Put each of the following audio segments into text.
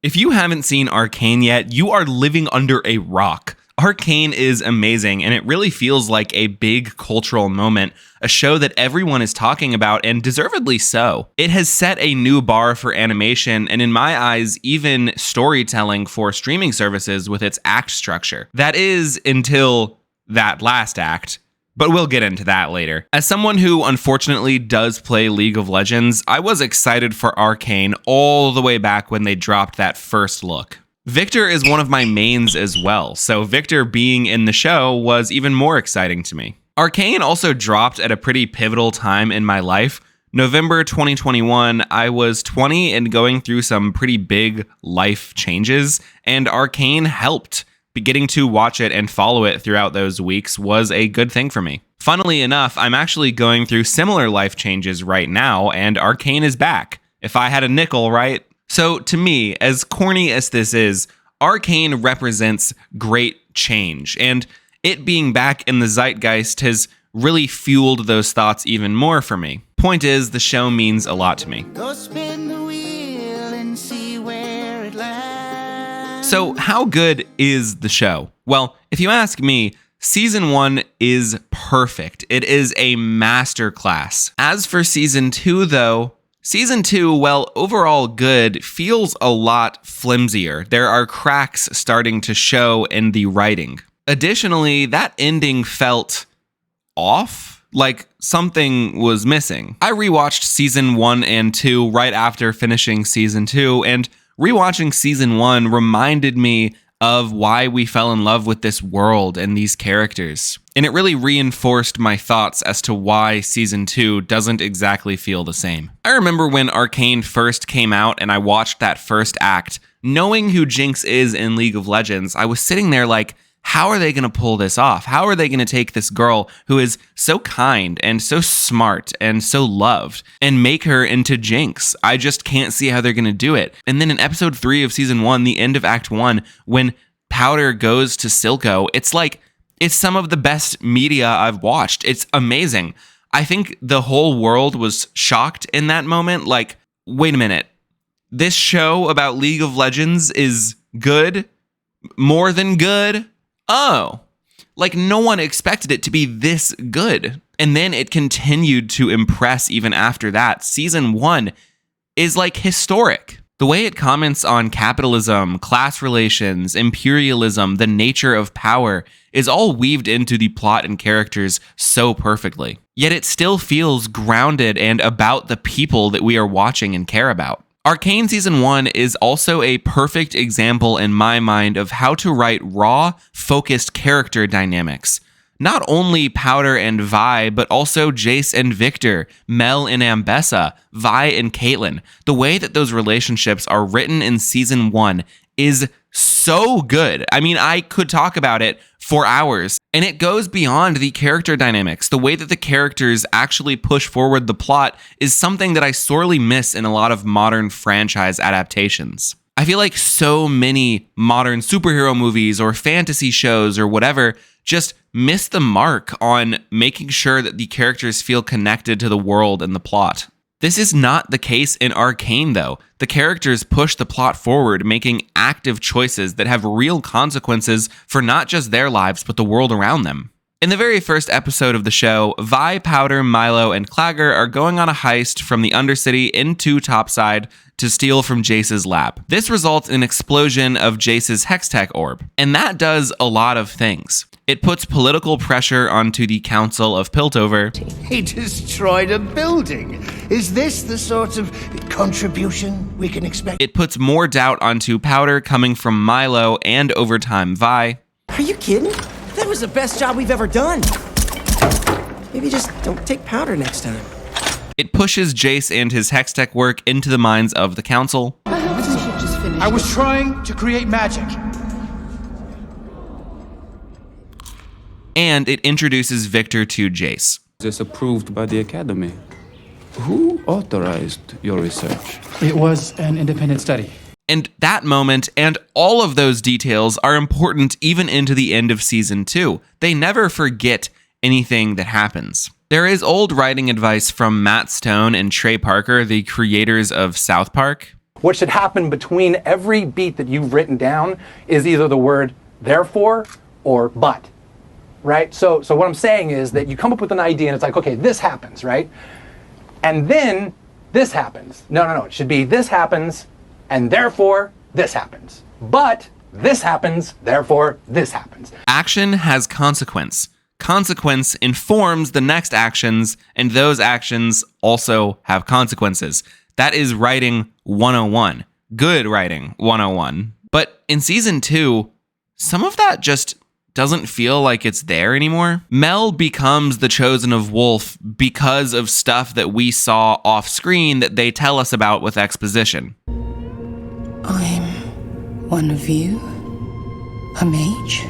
If you haven't seen Arcane yet, you are living under a rock. Arcane is amazing, and it really feels like a big cultural moment, a show that everyone is talking about, and deservedly so. It has set a new bar for animation, and in my eyes, even storytelling for streaming services with its act structure. That is, until that last act. But we'll get into that later. As someone who unfortunately does play League of Legends, I was excited for Arcane all the way back when they dropped that first look. Victor is one of my mains as well, so Victor being in the show was even more exciting to me. Arcane also dropped at a pretty pivotal time in my life. November 2021, I was 20 and going through some pretty big life changes, and Arcane helped. Getting to watch it and follow it throughout those weeks was a good thing for me. Funnily enough, I'm actually going through similar life changes right now, and Arcane is back. If I had a nickel, right? So to me, as corny as this is, Arcane represents great change, and it being back in the zeitgeist has really fueled those thoughts even more for me. Point is, the show means a lot to me. Go spin the wheel and see where it lands. So how good is the show? Well, if you ask me, Season 1 is perfect. It is a masterclass. As for Season 2, though, Season 2, while overall good, feels a lot flimsier. There are cracks starting to show in the writing. Additionally, that ending felt off, like something was missing. I rewatched Season 1 and 2 right after finishing Season 2, and rewatching Season 1 reminded me of why we fell in love with this world and these characters. And it really reinforced my thoughts as to why Season 2 doesn't exactly feel the same. I remember when Arcane first came out and I watched that first act, knowing who Jinx is in League of Legends, I was sitting there like, how are they going to pull this off? How are they going to take this girl who is so kind and so smart and so loved and make her into Jinx? I just can't see how they're going to do it. And then in episode 3 of Season 1, the end of Act 1, when Powder goes to Silco, it's like, it's some of the best media I've watched. It's amazing. I think the whole world was shocked in that moment. Like, wait a minute. This show about League of Legends is good? More than good? Oh, like no one expected it to be this good. And then it continued to impress even after that. Season 1 is like historic. The way it comments on capitalism, class relations, imperialism, the nature of power is all weaved into the plot and characters so perfectly. Yet it still feels grounded and about the people that we are watching and care about. Arcane Season 1 is also a perfect example in my mind of how to write raw, focused character dynamics. Not only Powder and Vi, but also Jace and Victor, Mel and Ambessa, Vi and Caitlyn. The way that those relationships are written in Season 1 is so good. I mean, I could talk about it for hours. And it goes beyond the character dynamics. The way that the characters actually push forward the plot is something that I sorely miss in a lot of modern franchise adaptations. I feel like so many modern superhero movies or fantasy shows or whatever just miss the mark on making sure that the characters feel connected to the world and the plot. This is not the case in Arcane, though. The characters push the plot forward, making active choices that have real consequences for not just their lives, but the world around them. In the very first episode of the show, Vi, Powder, Milo, and Clagger are going on a heist from the Undercity into Topside to steal from Jace's lab. This results in an explosion of Jace's Hextech orb, and that does a lot of things. It puts political pressure onto the Council of Piltover. He destroyed a building. Is this the sort of contribution we can expect? It puts more doubt onto Powder coming from Milo and over time Vi. Are you kidding? That was the best job we've ever done. Maybe just don't take Powder next time. It pushes Jace and his Hextech work into the minds of the Council. I was trying to create magic. And it introduces Victor to Jace. This approved by the Academy. Who authorized your research? It was an independent study. And that moment and all of those details are important even into the end of Season 2. They never forget anything that happens. There is old writing advice from Matt Stone and Trey Parker, the creators of South Park. What should happen between every beat that you've written down is either the word therefore or but, right? So what I'm saying is that you come up with an idea and it's like, okay, this happens, right? And then this happens. No, it should be this happens and therefore this happens. But this happens, therefore this happens. Action has consequence. Consequence informs the next actions, and those actions also have consequences. That is writing 101. Good writing 101. But in season 2, some of that just doesn't feel like it's there anymore. Mel becomes the chosen of Wolf because of stuff that we saw off screen that they tell us about with exposition. I'm one of you, a mage.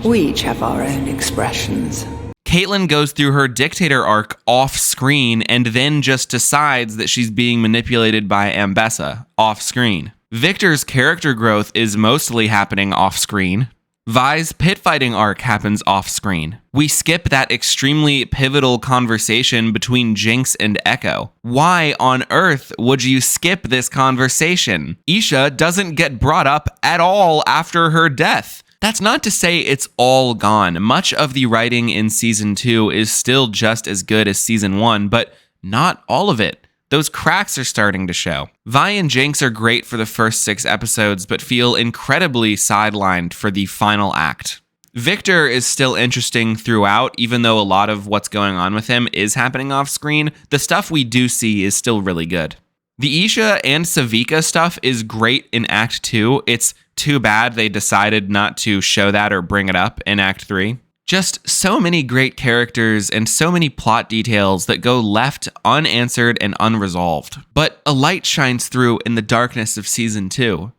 We each have our own expressions. Caitlin goes through her dictator arc off screen and then just decides that she's being manipulated by Ambessa off screen. Victor's character growth is mostly happening off screen. Vi's pit fighting arc happens off screen. We skip that extremely pivotal conversation between Jinx and Echo. Why on earth would you skip this conversation? Isha doesn't get brought up at all after her death. That's not to say it's all gone. Much of the writing in season 2 is still just as good as season 1, but not all of it. Those cracks are starting to show. Vi and Jinx are great for the first 6 episodes, but feel incredibly sidelined for the final act. Victor is still interesting throughout, even though a lot of what's going on with him is happening off screen. The stuff we do see is still really good. The Isha and Savika stuff is great in Act 2. It's too bad they decided not to show that or bring it up in Act 3. Just so many great characters and so many plot details that go left unanswered and unresolved. But a light shines through in the darkness of season 2,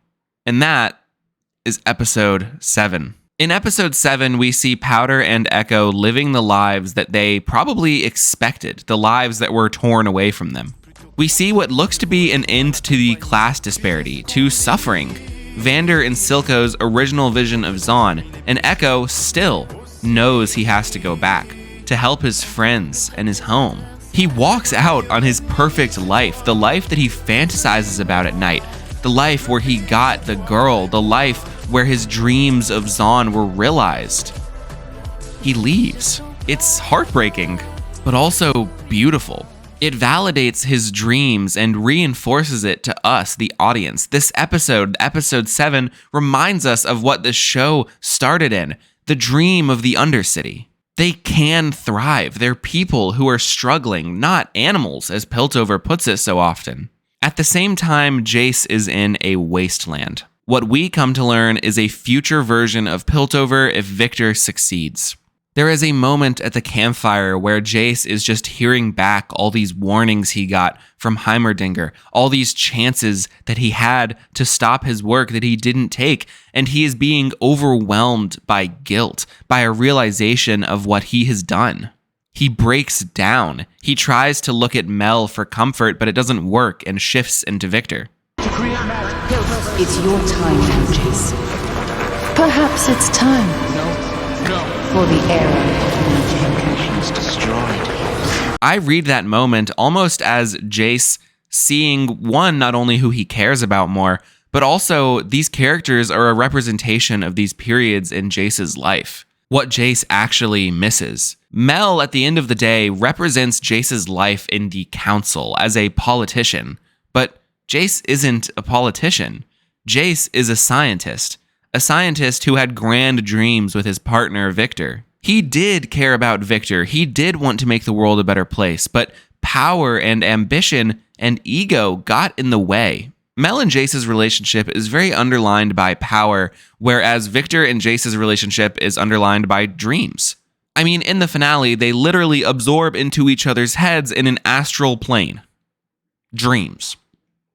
and that is episode 7. In episode 7, we see Powder and Echo living the lives that they probably expected, the lives that were torn away from them. We see what looks to be an end to the class disparity, to suffering. Vander and Silco's original vision of Zahn, and Echo still knows he has to go back to help his friends and his home. He walks out on his perfect life, the life that he fantasizes about at night, the life where he got the girl, the life where his dreams of Zahn were realized. He leaves. It's heartbreaking, but also beautiful. It validates his dreams and reinforces it to us, the audience. This episode, episode 7, reminds us of what the show started in, the dream of the Undercity. They can thrive. They're people who are struggling, not animals, as Piltover puts it so often. At the same time, Jace is in a wasteland. What we come to learn is a future version of Piltover if Victor succeeds. There is a moment at the campfire where Jace is just hearing back all these warnings he got from Heimerdinger, all these chances that he had to stop his work that he didn't take, and he is being overwhelmed by guilt, by a realization of what he has done. He breaks down. He tries to look at Mel for comfort, but it doesn't work and shifts into Victor. It's your time now, Jace. Perhaps it's time. For the era of magic is destroyed. I read that moment almost as Jace seeing, one, not only who he cares about more, but also these characters are a representation of these periods in Jace's life. What Jace actually misses. Mel, at the end of the day, represents Jace's life in the council as a politician. But Jace isn't a politician. Jace is a scientist who had grand dreams with his partner, Victor. He did care about Victor. He did want to make the world a better place, but power and ambition and ego got in the way. Mel and Jace's relationship is very underlined by power, whereas Victor and Jace's relationship is underlined by dreams. I mean, in the finale, they literally absorb into each other's heads in an astral plane. Dreams.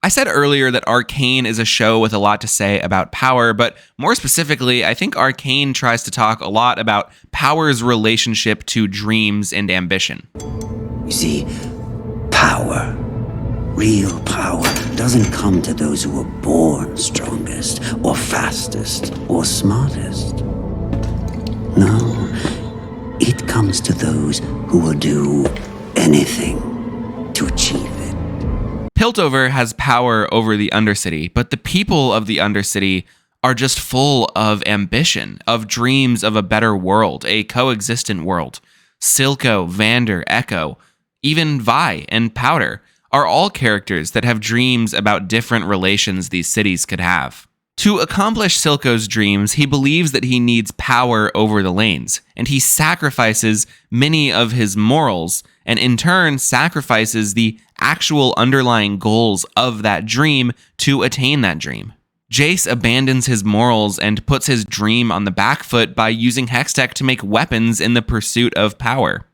I said earlier that Arcane is a show with a lot to say about power, but more specifically, I think Arcane tries to talk a lot about power's relationship to dreams and ambition. You see, power, real power, doesn't come to those who are born strongest, or fastest, or smartest. No, it comes to those who will do anything to achieve it. Piltover has power over the Undercity, but the people of the Undercity are just full of ambition, of dreams of a better world, a coexistent world. Silco, Vander, Echo, even Vi and Powder are all characters that have dreams about different relations these cities could have. To accomplish Silco's dreams, he believes that he needs power over the lanes, and he sacrifices many of his morals, and in turn sacrifices the actual underlying goals of that dream to attain that dream. Jace abandons his morals and puts his dream on the back foot by using Hextech to make weapons in the pursuit of power.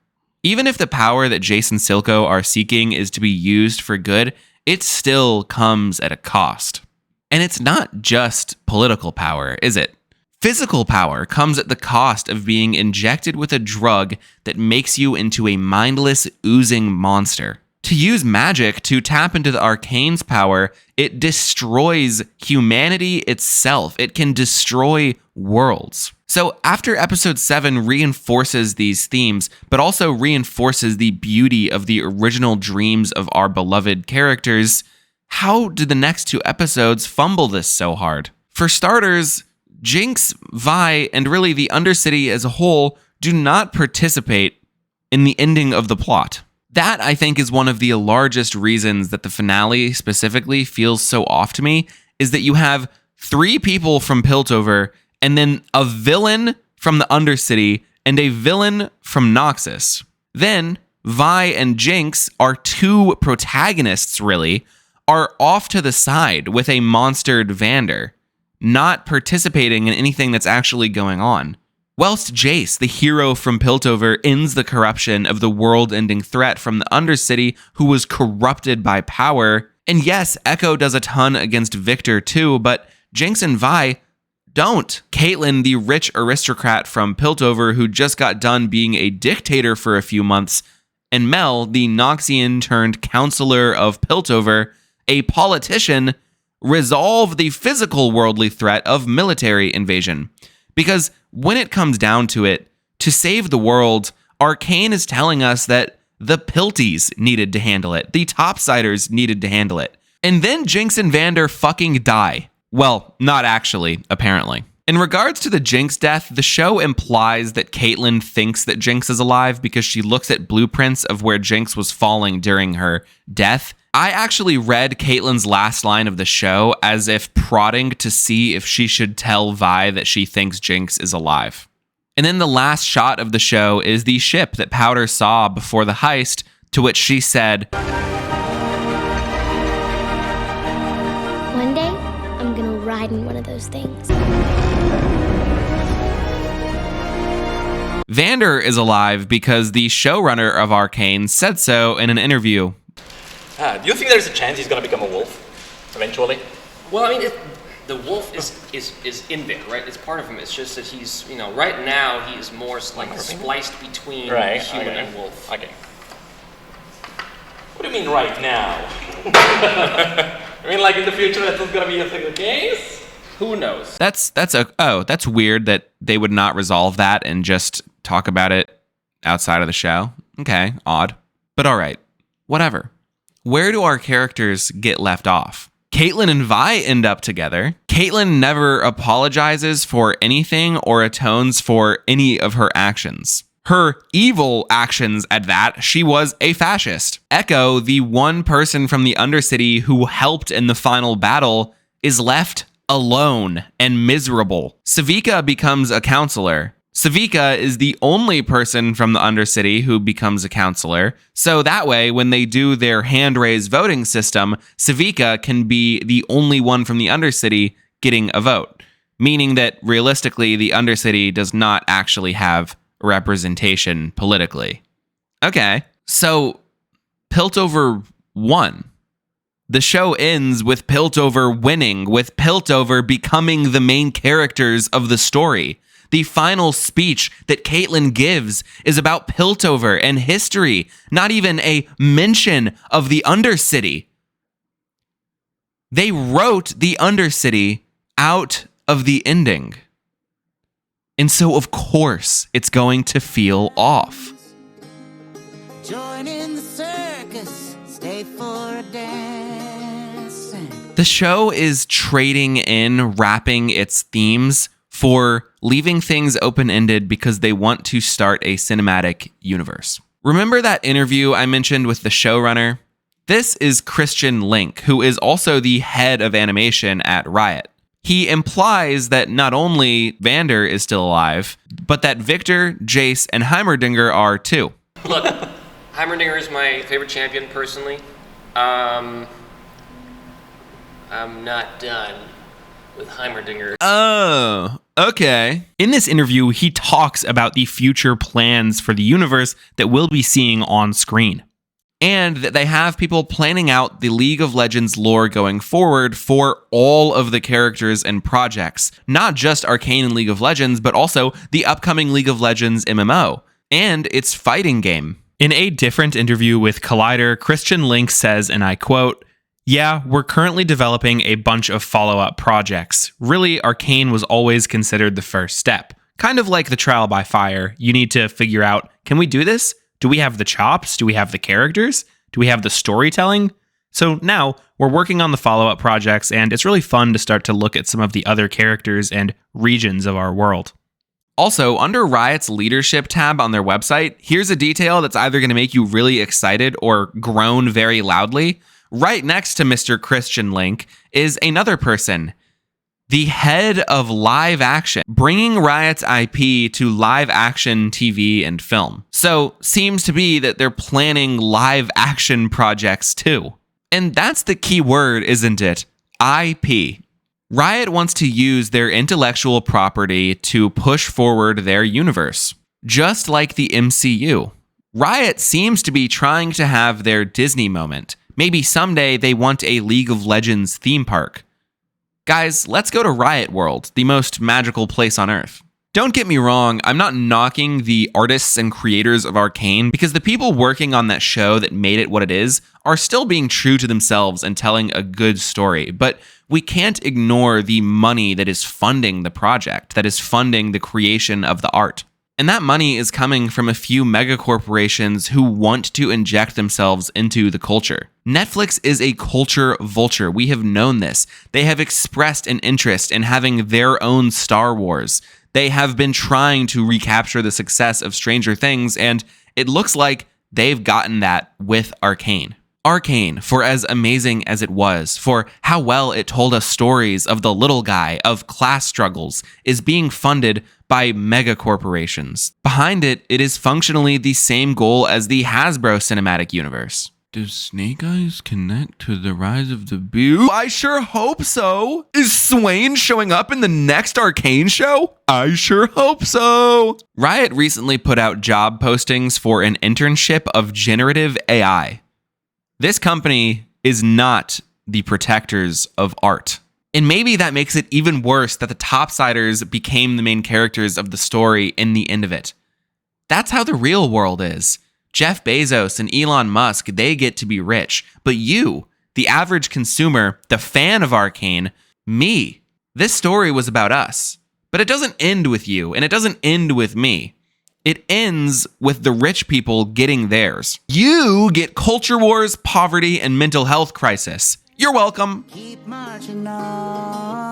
Even if the power that Jace and Silco are seeking is to be used for good, it still comes at a cost. And it's not just political power, is it? Physical power comes at the cost of being injected with a drug that makes you into a mindless, oozing monster. To use magic to tap into the Arcane's power, it destroys humanity itself. It can destroy worlds. So after episode 7 reinforces these themes, but also reinforces the beauty of the original dreams of our beloved characters, how did the next 2 episodes fumble this so hard? For starters, Jinx, Vi, and really the Undercity as a whole do not participate in the ending of the plot. That, I think, is one of the largest reasons that the finale specifically feels so off to me, is that you have 3 people from Piltover and then a villain from the Undercity and a villain from Noxus. Then, Vi and Jinx are 2 protagonists, really, are off to the side with a monstered Vander, not participating in anything that's actually going on. Whilst Jace, the hero from Piltover, ends the corruption of the world-ending threat from the Undercity, who was corrupted by power. And yes, Echo does a ton against Victor too, but Jinx and Vi don't. Caitlyn, the rich aristocrat from Piltover who just got done being a dictator for a few months, and Mel, the Noxian turned counselor of Piltover, a politician, resolve the physical worldly threat of military invasion. Because when it comes down to it, to save the world, Arcane is telling us that the Pilties needed to handle it. The Topsiders needed to handle it. And then Jinx and Vander fucking die. Well, not actually, apparently. In regards to the Jinx death, the show implies that Caitlyn thinks that Jinx is alive because she looks at blueprints of where Jinx was falling during her death. I actually read Caitlyn's last line of the show as if prodding to see if she should tell Vi that she thinks Jinx is alive. And then the last shot of the show is the ship that Powder saw before the heist, to which she said, "One day, I'm gonna ride in one of those things." Vander is alive because the showrunner of Arcane said so in an interview. Do you think there's a chance he's gonna become a wolf eventually? Well, I mean, the wolf is in there, right? It's part of him. It's just that he's, right now he is more like spliced between human and wolf. Okay. What do you mean right now? I mean, like in the future that's gonna be the case? Who knows? That's weird that they would not resolve that and just talk about it outside of the show. Okay, odd. But all right, whatever. Where do our characters get left off? Caitlyn and Vi end up together. Caitlyn never apologizes for anything or atones for any of her actions. Her evil actions at that, she was a fascist. Echo, the one person from the Undercity who helped in the final battle, is left alone and miserable. Savika becomes a counselor. Savika is the only person from the Undercity who becomes a counselor, so that way, when they do their hand-raised voting system, Savika can be the only one from the Undercity getting a vote, meaning that, realistically, the Undercity does not actually have representation politically. Okay, so Piltover won. The show ends with Piltover winning, with Piltover becoming the main characters of the story. The final speech that Caitlyn gives is about Piltover and history, not even a mention of the Undercity. They wrote the Undercity out of the ending. And so, of course, it's going to feel off. Join in the circus, stay for a dance. The show is trading in wrapping its themes for leaving things open-ended because they want to start a cinematic universe. Remember that interview I mentioned with the showrunner? This is Christian Link, who is also the head of animation at Riot. He implies that not only Vander is still alive, but that Victor, Jace, and Heimerdinger are too. Look, Heimerdinger is my favorite champion personally. I'm not done with Heimerdinger. Oh, okay. In this interview, he talks about the future plans for the universe that we'll be seeing on screen. And that they have people planning out the League of Legends lore going forward for all of the characters and projects. Not just Arcane and League of Legends, but also the upcoming League of Legends MMO and its fighting game. In a different interview with Collider, Christian Link says, and I quote, "Yeah, we're currently developing a bunch of follow-up projects. Really, Arcane was always considered the first step. Kind of like the trial by fire. You need to figure out, can we do this? Do we have the chops? Do we have the characters? Do we have the storytelling? So now we're working on the follow-up projects, and it's really fun to start to look at some of the other characters and regions of our world." Also, under Riot's leadership tab on their website, here's a detail that's either going to make you really excited or groan very loudly. Right next to Mr. Christian Link is another person, the head of live action, bringing Riot's IP to live action TV and film. So, seems to be that they're planning live action projects too. And that's the key word, isn't it? IP. Riot wants to use their intellectual property to push forward their universe, just like the MCU. Riot seems to be trying to have their Disney moment. Maybe someday they want a League of Legends theme park. Guys, let's go to Riot World, the most magical place on Earth. Don't get me wrong, I'm not knocking the artists and creators of Arcane, because the people working on that show that made it what it is are still being true to themselves and telling a good story. But we can't ignore the money that is funding the project, that is funding the creation of the art. And that money is coming from a few megacorporations who want to inject themselves into the culture. Netflix is a culture vulture. We have known this. They have expressed an interest in having their own Star Wars. They have been trying to recapture the success of Stranger Things, and it looks like they've gotten that with Arcane. Arcane, for as amazing as it was, for how well it told us stories of the little guy, of class struggles, is being funded by mega corporations. Behind it, it is functionally the same goal as the Hasbro cinematic universe. Does Snake Eyes connect to the rise of the Beast? I sure hope so. Is Swain showing up in the next Arcane show? I sure hope so. Riot recently put out job postings for an internship of generative AI. This company is not the protectors of art. And maybe that makes it even worse that the Topsiders became the main characters of the story in the end of it. That's how the real world is. Jeff Bezos and Elon Musk, they get to be rich. But you, the average consumer, the fan of Arcane, me, this story was about us. But it doesn't end with you, and it doesn't end with me. It ends with the rich people getting theirs. You get culture wars, poverty, and mental health crisis. You're welcome. Keep marching on,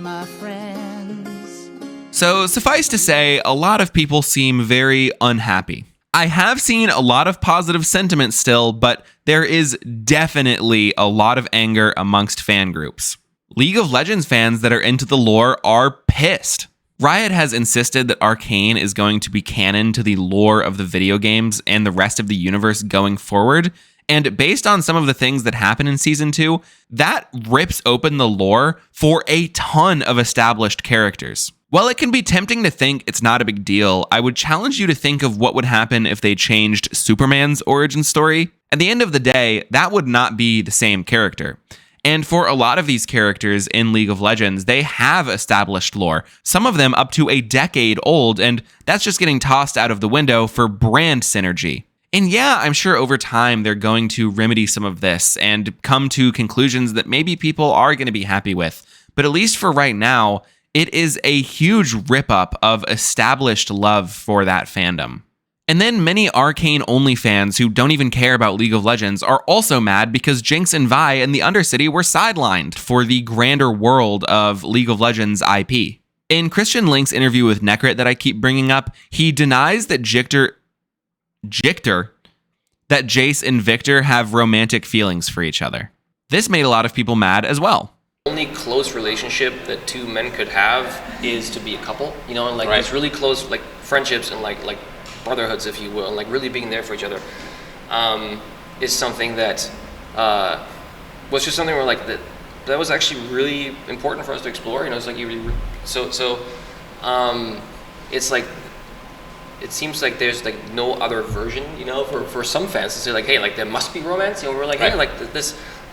my friends. So suffice to say, a lot of people seem very unhappy. I have seen a lot of positive sentiment still, but there is definitely a lot of anger amongst fan groups. League of Legends fans that are into the lore are pissed. Riot has insisted that Arcane is going to be canon to the lore of the video games and the rest of the universe going forward. And based on some of the things that happen in Season 2, that rips open the lore for a ton of established characters. While it can be tempting to think it's not a big deal, I would challenge you to think of what would happen if they changed Superman's origin story. At the end of the day, that would not be the same character. And for a lot of these characters in League of Legends, they have established lore, some of them up to a decade old, and that's just getting tossed out of the window for brand synergy. And yeah, I'm sure over time they're going to remedy some of this and come to conclusions that maybe people are going to be happy with. But at least for right now, it is a huge rip-up of established love for that fandom. And then many Arcane only fans who don't even care about League of Legends are also mad because Jinx and Vi and the Undercity were sidelined for the grander world of League of Legends IP. In Christian Link's interview with Necrit that I keep bringing up, he denies that that Jace and Victor have romantic feelings for each other. This made a lot of people mad as well. The only close relationship that two men could have is to be a couple, you know, and like these really close like friendships and like brotherhoods, if you will, and like really being there for each other, is something that was just something where like that was actually really important for us to explore. You know, it's like it's like it seems like there's like no other version, you know, for some fans to say like, hey, like there must be romance. You know, we're like, hey, like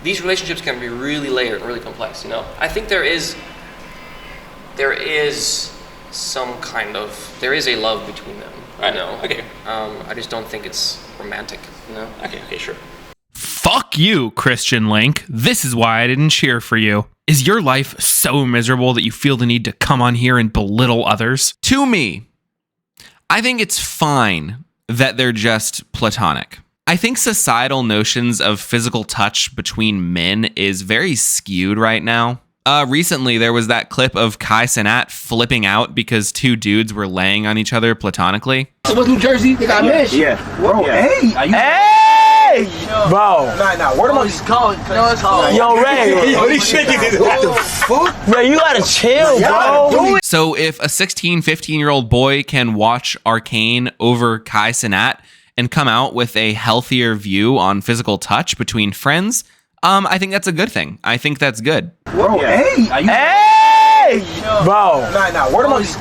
these relationships can be really layered and really complex. You know, I think there is some kind of a love between them. You know, okay. I just don't think it's romantic. You know. Okay, sure. Fuck you, Christian Link. This is why I didn't cheer for you. Is your life so miserable that you feel the need to come on here and belittle others? To me, I think it's fine that they're just platonic. I think societal notions of physical touch between men is very skewed right now. Recently, there was that clip of Kai Cenat flipping out because two dudes were laying on each other platonically. So what's New Jersey? They got mesh. Yeah. Bro, hey! Are you... Hey! Bro. Nah. Where the fuck is calling? Yo, Ray. Yo, these shaking. What the fuck? Bro, you gotta chill, bro. So if a 16, 15-year-old boy can watch Arcane over Kai Cenat and come out with a healthier view on physical touch between friends, I think that's a good thing. I think that's good. Bro, hey! Are you... Hey! Bro. Nah. Where the fuck is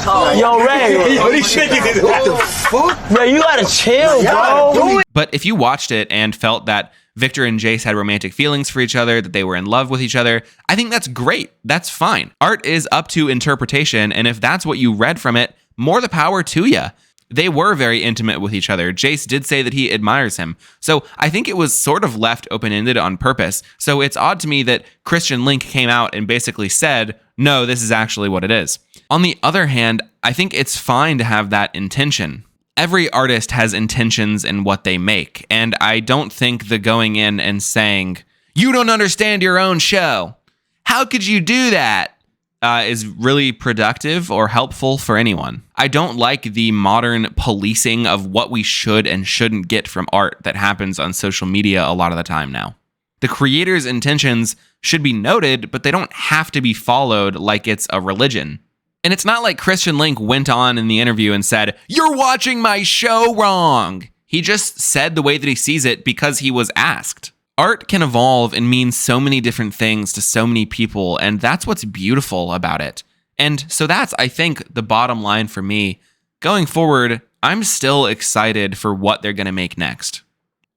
calling? Yo, Ray. Yo, these shaking. What the fuck? Bro, you gotta chill, bro. But if you watched it and felt that Victor and Jace had romantic feelings for each other, that they were in love with each other, I think that's great. That's fine. Art is up to interpretation, and if that's what you read from it, more the power to you. They were very intimate with each other. Jace did say that he admires him. So I think it was sort of left open-ended on purpose. So it's odd to me that Christian Link came out and basically said, no, this is actually what it is. On the other hand, I think it's fine to have that intention. Every artist has intentions in what they make. And I don't think the going in and saying, you don't understand your own show. How could you do that? Is really productive or helpful for anyone. I don't like the modern policing of what we should and shouldn't get from art that happens on social media a lot of the time now. The creator's intentions should be noted, but they don't have to be followed like it's a religion. And it's not like Christian Link went on in the interview and said, "You're watching my show wrong." He just said the way that he sees it because he was asked. Art can evolve and mean so many different things to so many people, and that's what's beautiful about it. And so that's, I think, the bottom line for me. Going forward, I'm still excited for what they're going to make next.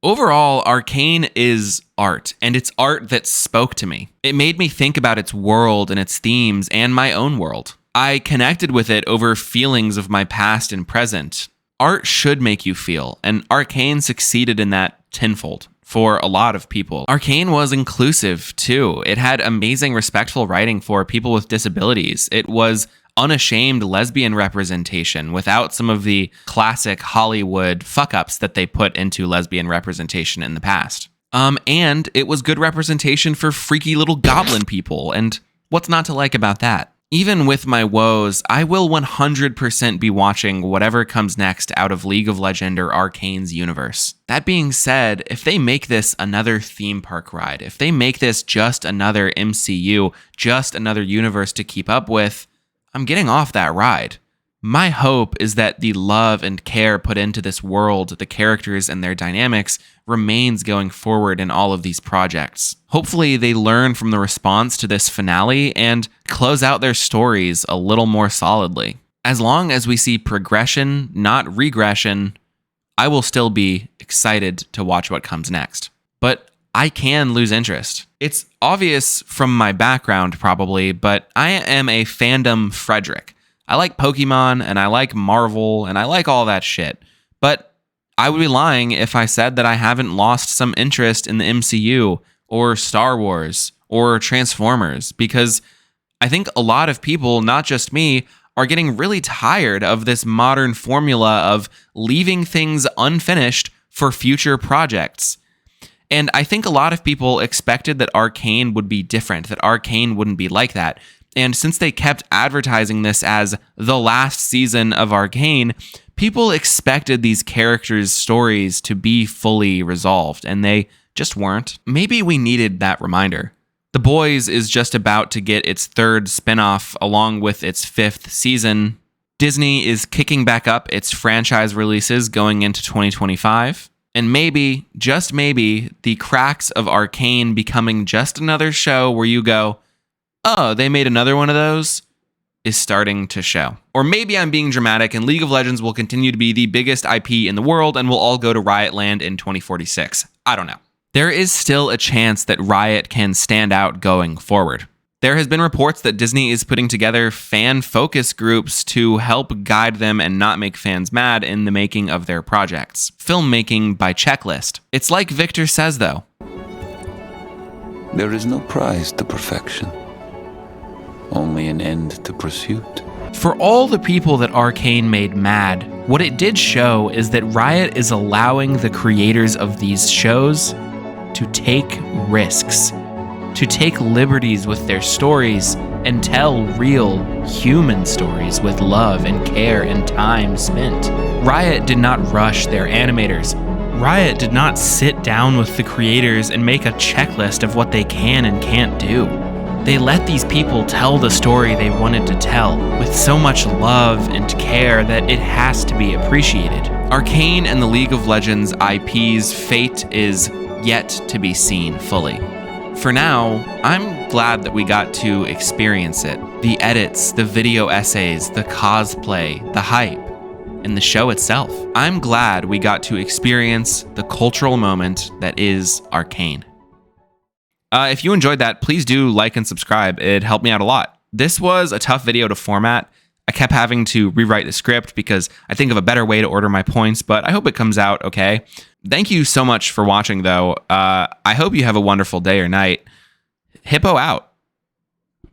Overall, Arcane is art, and it's art that spoke to me. It made me think about its world and its themes and my own world. I connected with it over feelings of my past and present. Art should make you feel, and Arcane succeeded in that tenfold. For a lot of people. Arcane was inclusive too. It had amazing, respectful writing for people with disabilities. It was unashamed lesbian representation without some of the classic Hollywood fuck-ups that they put into lesbian representation in the past. And it was good representation for freaky little goblin people, and what's not to like about that? Even with my woes, I will 100% be watching whatever comes next out of League of Legends or Arcane's universe. That being said, if they make this another theme park ride, if they make this just another MCU, just another universe to keep up with, I'm getting off that ride. My hope is that the love and care put into this world, the characters and their dynamics, remains going forward in all of these projects. Hopefully they learn from the response to this finale and close out their stories a little more solidly. As long as we see progression, not regression, I will still be excited to watch what comes next. But I can lose interest. It's obvious from my background probably, but I am a fandom Frederick. I like Pokemon, and I like Marvel, and I like all that shit. But I would be lying if I said that I haven't lost some interest in the MCU, or Star Wars, or Transformers, because I think a lot of people, not just me, are getting really tired of this modern formula of leaving things unfinished for future projects. And I think a lot of people expected that Arcane would be different, that Arcane wouldn't be like that. And since they kept advertising this as the last season of Arcane, people expected these characters' stories to be fully resolved, and they just weren't. Maybe we needed that reminder. The Boys is just about to get its 3rd spinoff along with its 5th season. Disney is kicking back up its franchise releases going into 2025. And maybe, just maybe, the cracks of Arcane becoming just another show where you go, oh, they made another one of those, is starting to show. Or maybe I'm being dramatic and League of Legends will continue to be the biggest IP in the world and we'll all go to Riot Land in 2046. I don't know. There is still a chance that Riot can stand out going forward. There has been reports that Disney is putting together fan focus groups to help guide them and not make fans mad in the making of their projects. Filmmaking by checklist. It's like Victor says, though. There is no prize to perfection, only an end to pursuit. For all the people that Arcane made mad, what it did show is that Riot is allowing the creators of these shows to take risks, to take liberties with their stories and tell real human stories with love and care and time spent. Riot did not rush their animators. Riot did not sit down with the creators and make a checklist of what they can and can't do. They let these people tell the story they wanted to tell with so much love and care that it has to be appreciated. Arcane and the League of Legends IP's fate is yet to be seen fully. For now, I'm glad that we got to experience it. The edits, the video essays, the cosplay, the hype, and the show itself. I'm glad we got to experience the cultural moment that is Arcane. If you enjoyed that, please do like and subscribe. It helped me out a lot. This was a tough video to format. I kept having to rewrite the script because I think of a better way to order my points, but I hope it comes out okay. Thank you so much for watching, though. I hope you have a wonderful day or night. Hippo out.